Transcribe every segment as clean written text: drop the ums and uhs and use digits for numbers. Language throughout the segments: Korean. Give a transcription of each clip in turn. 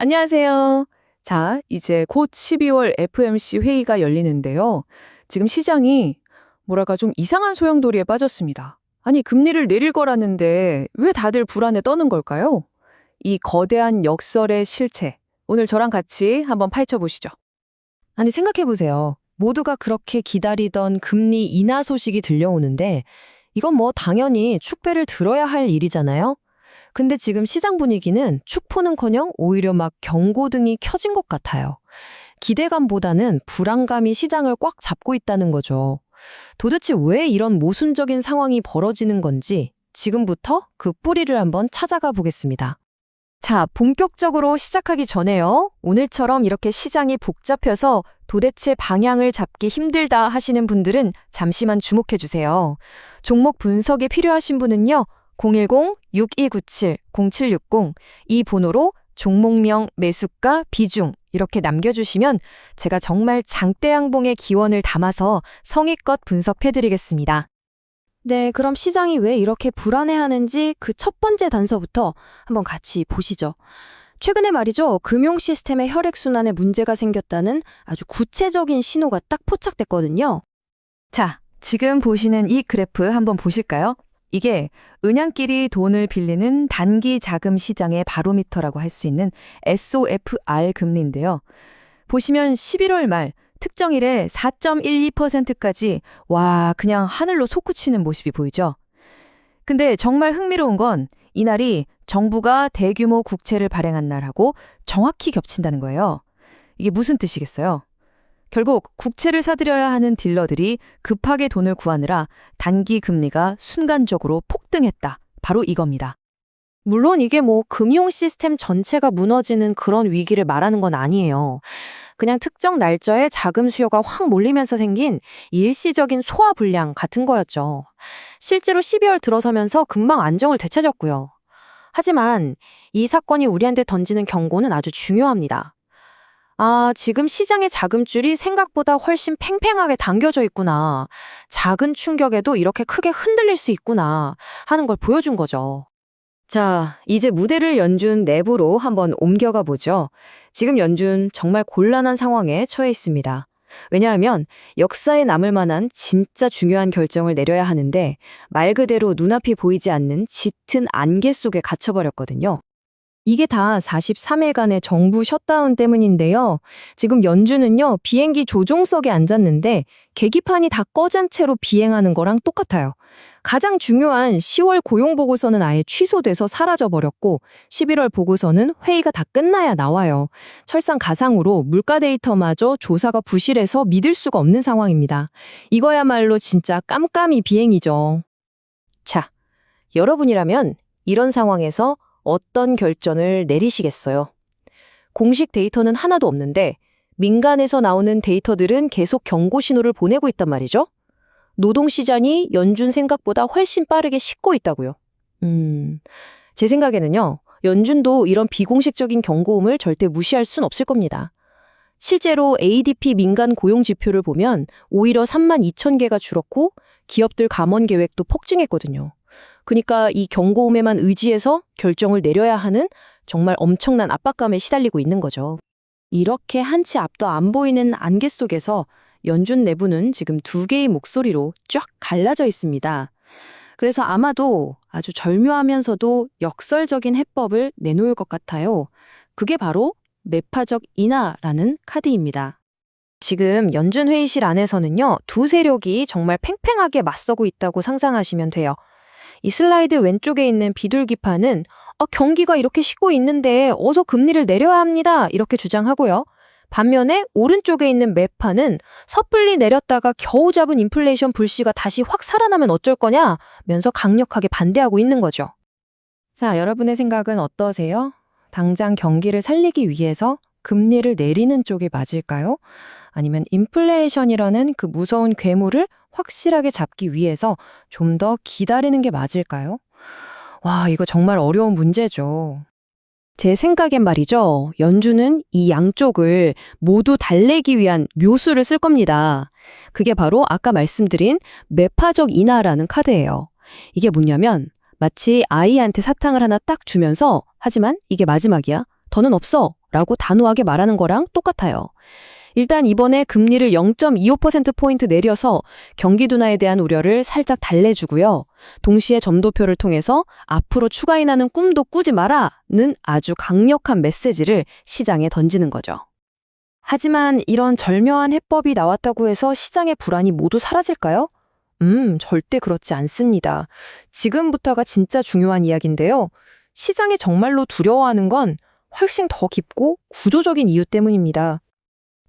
안녕하세요. 자, 이제 곧 12월 FOMC 회의가 열리는데요. 지금 시장이 뭐랄까 좀 이상한 소용돌이에 빠졌습니다. 아니, 금리를 내릴 거라는데 왜 다들 불안에 떠는 걸까요? 이 거대한 역설의 실체. 오늘 저랑 같이 한번 파헤쳐 보시죠. 아니, 생각해보세요. 모두가 그렇게 기다리던 금리 인하 소식이 들려오는데 이건 뭐 당연히 축배를 들어야 할 일이잖아요. 근데 지금 시장 분위기는 축포는커녕 오히려 막 경고등이 켜진 것 같아요. 기대감보다는 불안감이 시장을 꽉 잡고 있다는 거죠. 도대체 왜 이런 모순적인 상황이 벌어지는 건지 지금부터 그 뿌리를 한번 찾아가 보겠습니다. 자, 본격적으로 시작하기 전에요. 오늘처럼 이렇게 시장이 복잡해서 도대체 방향을 잡기 힘들다 하시는 분들은 잠시만 주목해 주세요. 종목 분석이 필요하신 분은요. 010-6297-0760 이 번호로 종목명, 매수가, 비중 이렇게 남겨주시면 제가 정말 장대양봉의 기원을 담아서 성의껏 분석해드리겠습니다. 네, 그럼 시장이 왜 이렇게 불안해하는지 그 첫 번째 단서부터 한번 같이 보시죠. 최근에 말이죠, 금융 시스템의 혈액순환에 문제가 생겼다는 아주 구체적인 신호가 딱 포착됐거든요. 자, 지금 보시는 이 그래프 한번 보실까요? 이게 은행끼리 돈을 빌리는 단기 자금 시장의 바로미터라고 할 수 있는 SOFR 금리인데요. 보시면 11월 말 특정일에 4.12%까지 와, 그냥 하늘로 솟구치는 모습이 보이죠. 근데 정말 흥미로운 건 이날이 정부가 대규모 국채를 발행한 날하고 정확히 겹친다는 거예요. 이게 무슨 뜻이겠어요? 결국 국채를 사들여야 하는 딜러들이 급하게 돈을 구하느라 단기 금리가 순간적으로 폭등했다. 바로 이겁니다. 물론 이게 뭐 금융 시스템 전체가 무너지는 그런 위기를 말하는 건 아니에요. 그냥 특정 날짜에 자금 수요가 확 몰리면서 생긴 일시적인 소화 불량 같은 거였죠. 실제로 12월 들어서면서 금방 안정을 되찾았고요. 하지만 이 사건이 우리한테 던지는 경고는 아주 중요합니다. 아, 지금 시장의 자금줄이 생각보다 훨씬 팽팽하게 당겨져 있구나. 작은 충격에도 이렇게 크게 흔들릴 수 있구나 하는 걸 보여준 거죠. 자, 이제 무대를 연준 내부로 한번 옮겨가 보죠. 지금 연준 정말 곤란한 상황에 처해 있습니다. 왜냐하면 역사에 남을 만한 진짜 중요한 결정을 내려야 하는데 말 그대로 눈앞이 보이지 않는 짙은 안개 속에 갇혀버렸거든요. 이게 다 43일간의 정부 셧다운 때문인데요. 지금 연준은요, 비행기 조종석에 앉았는데 계기판이 다 꺼진 채로 비행하는 거랑 똑같아요. 가장 중요한 10월 고용보고서는 아예 취소돼서 사라져버렸고 11월 보고서는 회의가 다 끝나야 나와요. 설상가상으로 물가 데이터마저 조사가 부실해서 믿을 수가 없는 상황입니다. 이거야말로 진짜 깜깜이 비행이죠. 자, 여러분이라면 이런 상황에서 어떤 결정을 내리시겠어요? 공식 데이터는 하나도 없는데 민간에서 나오는 데이터들은 계속 경고 신호를 보내고 있단 말이죠. 노동시장이 연준 생각보다 훨씬 빠르게 식고 있다고요. 제 생각에는요. 연준도 이런 비공식적인 경고음을 절대 무시할 순 없을 겁니다. 실제로 ADP 민간 고용 지표를 보면 오히려 32,000개가 줄었고 기업들 감원 계획도 폭증했거든요. 그러니까 이 경고음에만 의지해서 결정을 내려야 하는 정말 엄청난 압박감에 시달리고 있는 거죠. 이렇게 한치 앞도 안 보이는 안개 속에서 연준 내부는 지금 두 개의 목소리로 쫙 갈라져 있습니다. 그래서 아마도 아주 절묘하면서도 역설적인 해법을 내놓을 것 같아요. 그게 바로 매파적 인하라는 카드입니다. 지금 연준 회의실 안에서는요, 두 세력이 정말 팽팽하게 맞서고 있다고 상상하시면 돼요. 이 슬라이드 왼쪽에 있는 비둘기파는 경기가 이렇게 쉬고 있는데 어서 금리를 내려야 합니다. 이렇게 주장하고요. 반면에 오른쪽에 있는 매파는 섣불리 내렸다가 겨우 잡은 인플레이션 불씨가 다시 확 살아나면 어쩔 거냐 면서 강력하게 반대하고 있는 거죠. 자, 여러분의 생각은 어떠세요? 당장 경기를 살리기 위해서 금리를 내리는 쪽이 맞을까요? 아니면 인플레이션이라는 그 무서운 괴물을 확실하게 잡기 위해서 좀 더 기다리는 게 맞을까요? 와, 이거 정말 어려운 문제죠. 제 생각엔 말이죠. 연준은 이 양쪽을 모두 달래기 위한 묘수를 쓸 겁니다. 그게 바로 아까 말씀드린 매파적 인하라는 카드예요. 이게 뭐냐면 마치 아이한테 사탕을 하나 딱 주면서 하지만 이게 마지막이야. 더는 없어. 라고 단호하게 말하는 거랑 똑같아요. 일단 이번에 금리를 0.25%포인트 내려서 경기 둔화에 대한 우려를 살짝 달래주고요. 동시에 점도표를 통해서 앞으로 추가 인하는 꿈도 꾸지 마라는 아주 강력한 메시지를 시장에 던지는 거죠. 하지만 이런 절묘한 해법이 나왔다고 해서 시장의 불안이 모두 사라질까요? 절대 그렇지 않습니다. 지금부터가 진짜 중요한 이야기인데요. 시장이 정말로 두려워하는 건 훨씬 더 깊고 구조적인 이유 때문입니다.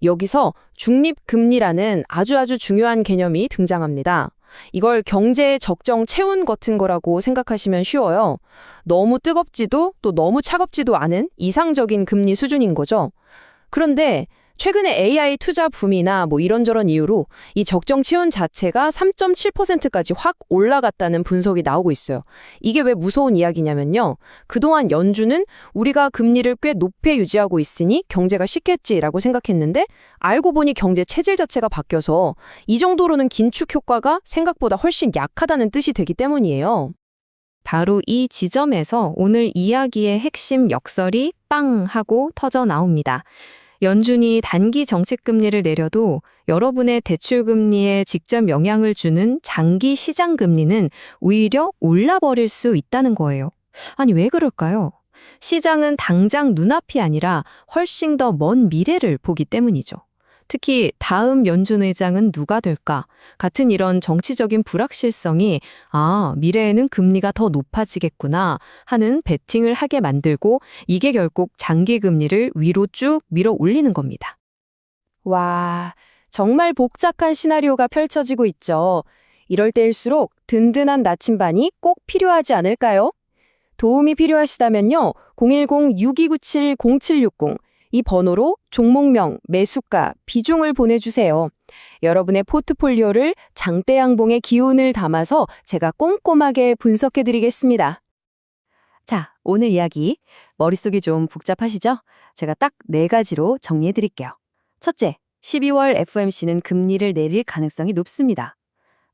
여기서 중립금리라는 아주 중요한 개념이 등장합니다. 이걸 경제의 적정 체온 같은 거라고 생각하시면 쉬워요. 너무 뜨겁지도 또 너무 차갑지도 않은 이상적인 금리 수준인 거죠. 그런데 최근에 AI 투자 붐이나 이런저런 이유로 이 적정 체온 자체가 3.7%까지 확 올라갔다는 분석이 나오고 있어요. 이게 왜 무서운 이야기냐면요. 그동안 연준은 우리가 금리를 꽤 높게 유지하고 있으니 경제가 쉽겠지라고 생각했는데 알고 보니 경제 체질 자체가 바뀌어서 이 정도로는 긴축 효과가 생각보다 훨씬 약하다는 뜻이 되기 때문이에요. 바로 이 지점에서 오늘 이야기의 핵심 역설이 빵 하고 터져 나옵니다. 연준이 단기 정책금리를 내려도 여러분의 대출금리에 직접 영향을 주는 장기 시장금리는 오히려 올라버릴 수 있다는 거예요. 아니, 왜 그럴까요? 시장은 당장 눈앞이 아니라 훨씬 더 먼 미래를 보기 때문이죠. 특히 다음 연준 의장은 누가 될까? 같은 이런 정치적인 불확실성이 미래에는 금리가 더 높아지겠구나 하는 베팅을 하게 만들고 이게 결국 장기 금리를 위로 쭉 밀어 올리는 겁니다. 와, 정말 복잡한 시나리오가 펼쳐지고 있죠. 이럴 때일수록 든든한 나침반이 꼭 필요하지 않을까요? 도움이 필요하시다면요. 010-6297-0760 이 번호로 종목명, 매수가, 비중을 보내주세요. 여러분의 포트폴리오를 장대양봉의 기운을 담아서 제가 꼼꼼하게 분석해드리겠습니다. 자, 오늘 이야기 머릿속이 좀 복잡하시죠? 제가 딱 4가지로 정리해드릴게요. 첫째, 12월 FOMC는 금리를 내릴 가능성이 높습니다.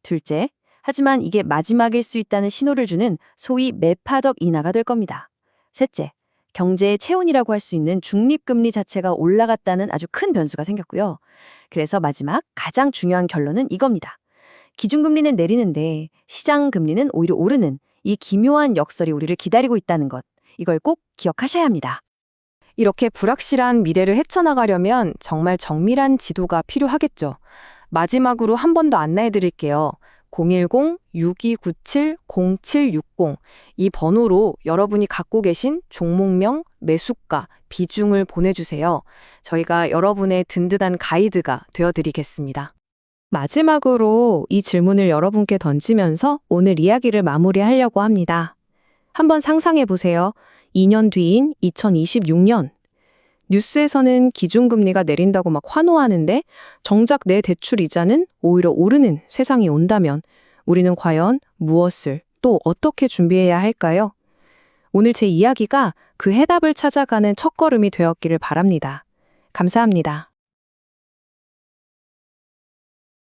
둘째, 하지만 이게 마지막일 수 있다는 신호를 주는 소위 매파적 인하가 될 겁니다. 셋째, 경제의 체온이라고 할 수 있는 중립금리 자체가 올라갔다는 아주 큰 변수가 생겼고요. 그래서 마지막 가장 중요한 결론은 이겁니다. 기준금리는 내리는데 시장금리는 오히려 오르는 이 기묘한 역설이 우리를 기다리고 있다는 것. 이걸 꼭 기억하셔야 합니다. 이렇게 불확실한 미래를 헤쳐나가려면 정말 정밀한 지도가 필요하겠죠. 마지막으로 한 번 더 안내해 드릴게요. 010-6297-0760 이 번호로 여러분이 갖고 계신 종목명, 매수가, 비중을 보내주세요. 저희가 여러분의 든든한 가이드가 되어드리겠습니다. 마지막으로 이 질문을 여러분께 던지면서 오늘 이야기를 마무리하려고 합니다. 한번 상상해 보세요. 2년 뒤인 2026년. 뉴스에서는 기준금리가 내린다고 막 환호하는데 정작 내 대출 이자는 오히려 오르는 세상이 온다면 우리는 과연 무엇을 또 어떻게 준비해야 할까요? 오늘 제 이야기가 그 해답을 찾아가는 첫걸음이 되었기를 바랍니다. 감사합니다.